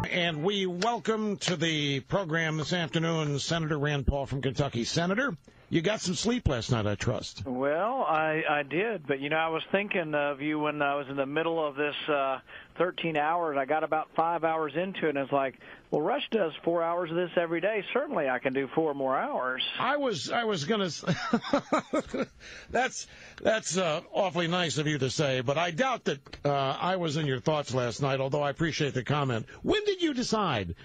And we welcome to the program this afternoon Senator Rand Paul from Kentucky. Senator, you got some sleep last night, I trust. Well, I did, but, I was thinking of you when I was in the middle of this 13 hours. I got about 5 hours into it, and it's like, well, Rush does 4 hours of this every day. Certainly I can do 4 more hours. I was going to that's awfully nice of you to say, but I doubt that I was in your thoughts last night, although I appreciate the comment. When did you decide,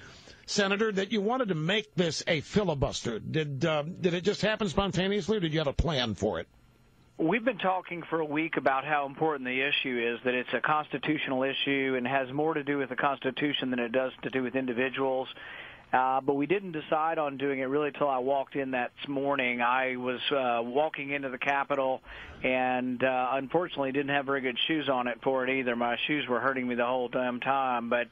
Senator, that you wanted to make this a filibuster? Did it just happen spontaneously, or did you have a plan for it? We've been talking for a week about how important the issue is, that it's a constitutional issue and has more to do with the Constitution than it does to do with individuals. But we didn't decide on doing it really till I walked in that morning. I was walking into the Capitol and unfortunately didn't have very good shoes on it for it either. My shoes were hurting me the whole damn time. But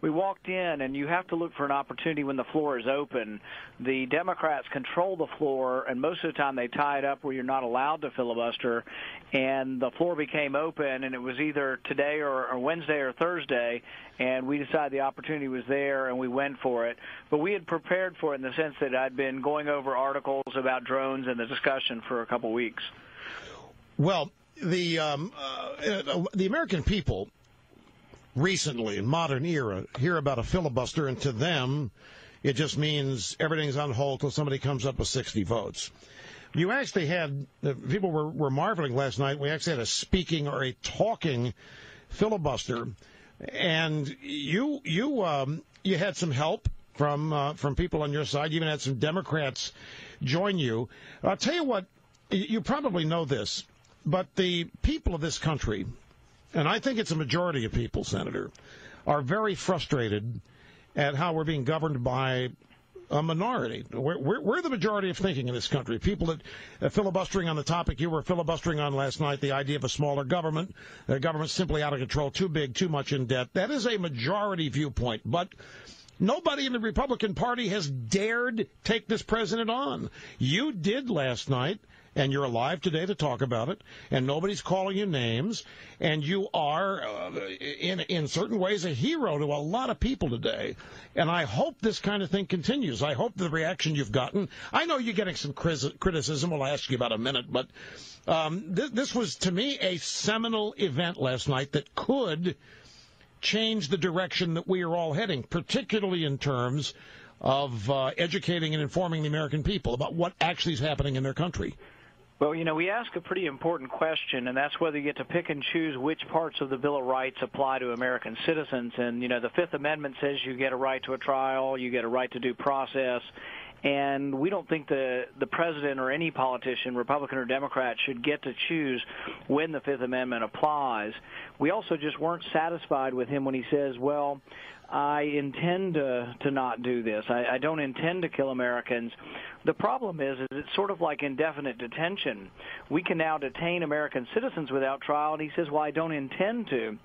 we walked in, and you have to look for an opportunity when the floor is open. The Democrats control the floor, and most of the time they tie it up where you're not allowed to filibuster. And the floor became open, and it was either today or Wednesday or Thursday, and we decided the opportunity was there, and we went for it. But we had prepared for it in the sense that I'd been going over articles about drones and the discussion for a couple weeks. Well, the American people recently, in modern era, hear about a filibuster, and to them, it just means everything's on hold till somebody comes up with 60 votes. You actually had, people were marveling last night, we actually had a speaking or a talking filibuster, and you had some help from people on your side. You even had some Democrats join you. I'll tell you what, you probably know this, but the people of this country, and I think it's a majority of people, Senator, are very frustrated at how we're being governed by a minority. We're the majority of thinking in this country. People that filibustering on the topic you were filibustering on last night, the idea of a smaller government, the government's simply out of control, too big, too much in debt. That is a majority viewpoint, but nobody in the Republican Party has dared take this president on. You did last night, and you're alive today to talk about it, and nobody's calling you names, and you are, in certain ways, a hero to a lot of people today. And I hope this kind of thing continues. I hope the reaction you've gotten, I know you're getting some criticism, we'll ask you about in a minute, but this was, to me, a seminal event last night that could change the direction that we are all heading, particularly in terms of educating and informing the American people about what actually is happening in their country. Well, we ask a pretty important question, and that's whether you get to pick and choose which parts of the Bill of Rights apply to American citizens. And, the Fifth Amendment says you get a right to a trial, you get a right to due process, and we don't think the president or any politician, Republican or Democrat, should get to choose when the Fifth Amendment applies. We also just weren't satisfied with him when he says, well, I intend to not do this. I don't intend to kill Americans. The problem is it's sort of like indefinite detention. We can now detain American citizens without trial, and he says, well, I don't intend to.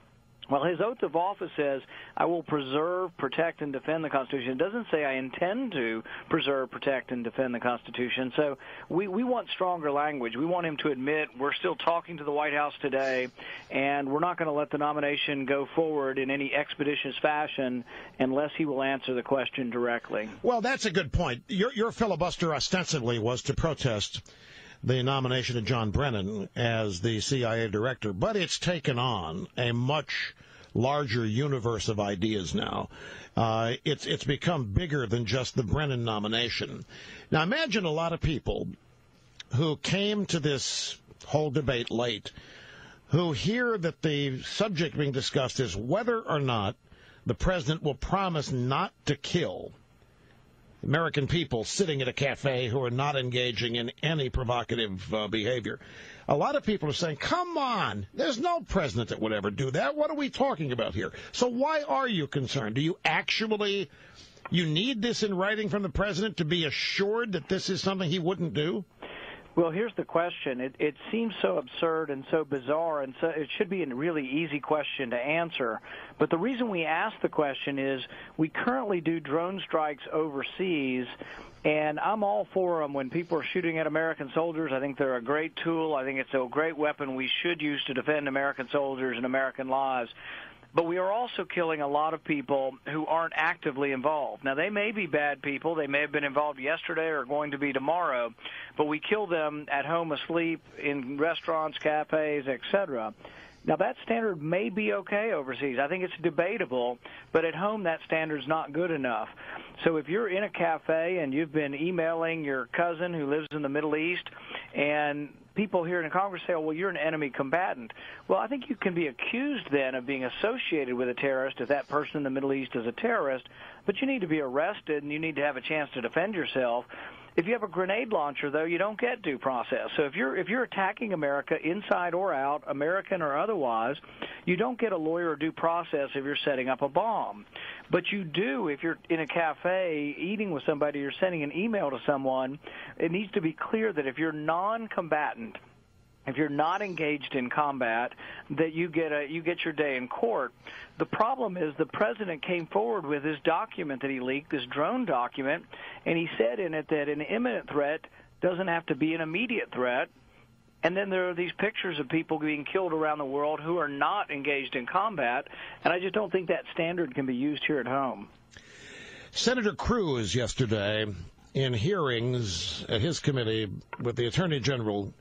Well, his oath of office says, I will preserve, protect, and defend the Constitution. It doesn't say I intend to preserve, protect, and defend the Constitution. So we want stronger language. We want him to admit we're still talking to the White House today, and we're not going to let the nomination go forward in any expeditious fashion unless he will answer the question directly. Well, that's a good point. Your filibuster ostensibly was to protest the nomination of John Brennan as the CIA director, but it's taken on a much larger universe of ideas now. It's become bigger than just the Brennan nomination. Now, imagine a lot of people who came to this whole debate late, who hear that the subject being discussed is whether or not the president will promise not to kill American people sitting at a cafe who are not engaging in any provocative behavior. A lot of people are saying, come on, there's no president that would ever do that. What are we talking about here? So why are you concerned? Do you actually, you need this in writing from the president to be assured that this is something he wouldn't do? Well, here's the question. It seems so absurd and so bizarre, and so it should be a really easy question to answer. But the reason we ask the question is we currently do drone strikes overseas, and I'm all for them when people are shooting at American soldiers. I think they're a great tool. I think it's a great weapon we should use to defend American soldiers and American lives. But we are also killing a lot of people who aren't actively involved. Now, they may be bad people. They may have been involved yesterday or going to be tomorrow, but we kill them at home asleep, in restaurants, cafes, etc. Now, that standard may be okay overseas. I think it's debatable, but at home that standard's not good enough. So if you're in a cafe and you've been emailing your cousin who lives in the Middle East, and people here in Congress say, oh, well, you're an enemy combatant. Well, I think you can be accused then of being associated with a terrorist if that person in the Middle East is a terrorist, but you need to be arrested and you need to have a chance to defend yourself. If you have a grenade launcher, though, you don't get due process. So if you're attacking America inside or out, American or otherwise, you don't get a lawyer or due process if you're setting up a bomb. But you do if you're in a cafe eating with somebody, you're sending an email to someone. It needs to be clear that if you're non-combatant, if you're not engaged in combat, that you get your day in court. The problem is the president came forward with this document that he leaked, this drone document, and he said in it that an imminent threat doesn't have to be an immediate threat. And then there are these pictures of people being killed around the world who are not engaged in combat, and I just don't think that standard can be used here at home. Senator Cruz yesterday in hearings at his committee with the Attorney General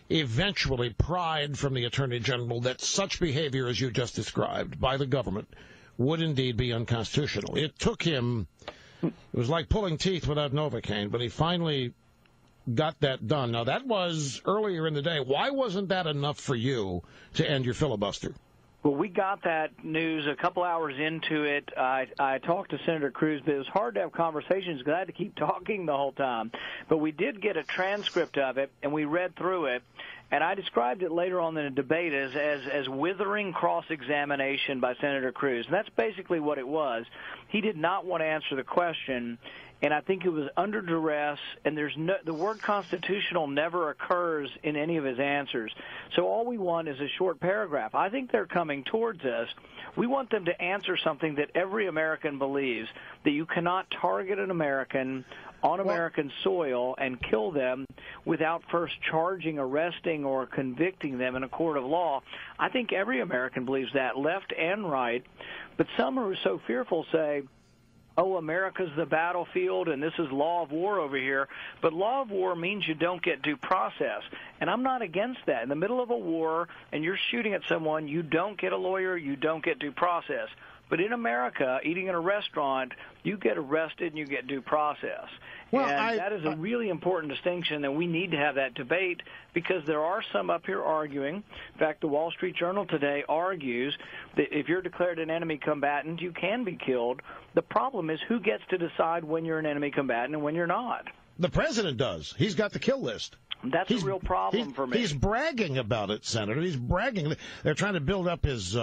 eventually pried from the Attorney General that such behavior as you just described by the government would indeed be unconstitutional. It took him, it was like pulling teeth without Novocaine, but he finally got that done. Now, that was earlier in the day. Why wasn't that enough for you to end your filibuster? Well, we got that news a couple hours into it. I talked to Senator Cruz, but it was hard to have conversations because I had to keep talking the whole time. But we did get a transcript of it, and we read through it. And I described it later on in the debate as withering cross-examination by Senator Cruz. And that's basically what it was. He did not want to answer the question, and I think it was under duress, and the word constitutional never occurs in any of his answers. So all we want is a short paragraph. I think they're coming towards us. We want them to answer something that every American believes, that you cannot target an American on American soil and kill them without first charging, arresting, or convicting them in a court of law. I think every American believes that, left and right. But some who are so fearful say, oh, America's the battlefield and this is law of war over here. But law of war means you don't get due process. And I'm not against that. In the middle of a war and you're shooting at someone, you don't get a lawyer, you don't get due process. But in America, eating in a restaurant, you get arrested and you get due process. Well, and that is a really important distinction, and we need to have that debate because there are some up here arguing. In fact, the Wall Street Journal today argues that if you're declared an enemy combatant, you can be killed. The problem is who gets to decide when you're an enemy combatant and when you're not. The president does. He's got the kill list. That's a real problem for me. He's bragging about it, Senator. He's bragging. They're trying to build up his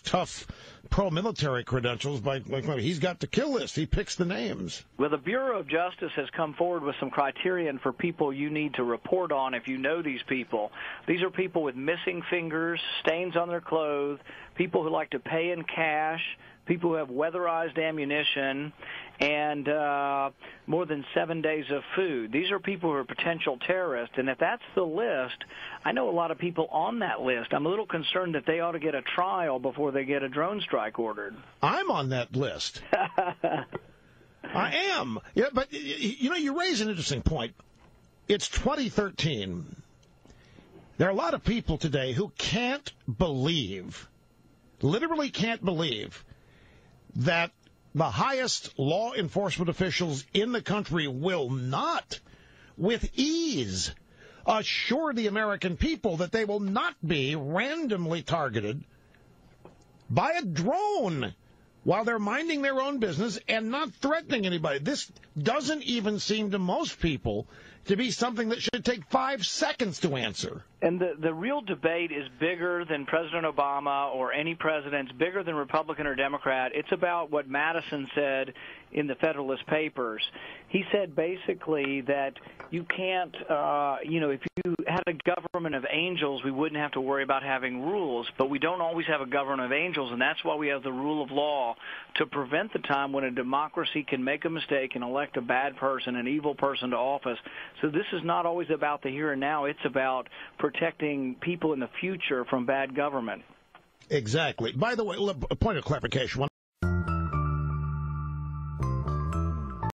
tough pro-military credentials by he's got the kill list. He picks the names. Well, the Bureau of Justice has come forward with some criterion for people you need to report on if you know these people. These are people with missing fingers, stains on their clothes, people who like to pay in cash, people who have weatherized ammunition, and more than 7 days of food. These are people who are potential terrorists, and if that's the list, I know a lot of people on that list. I'm a little concerned that they ought to get a trial before they get a drone strike ordered. I'm on that list. I am. Yeah, but, you raise an interesting point. It's 2013. There are a lot of people today who can't believe, literally can't believe, that the highest law enforcement officials in the country will not, with ease, assure the American people that they will not be randomly targeted by a drone while they're minding their own business and not threatening anybody. This doesn't even seem to most people to be something that should take 5 seconds to answer. And the real debate is bigger than President Obama or any president. It's bigger than Republican or Democrat. It's about what Madison said in the Federalist Papers. He said basically that you can't, if you had a government of angels, we wouldn't have to worry about having rules. But we don't always have a government of angels, and that's why we have the rule of law to prevent the time when a democracy can make a mistake and elect a bad person, an evil person to office. So this is not always about the here and now. It's about protecting people in the future from bad government. Exactly. By the way, a point of clarification.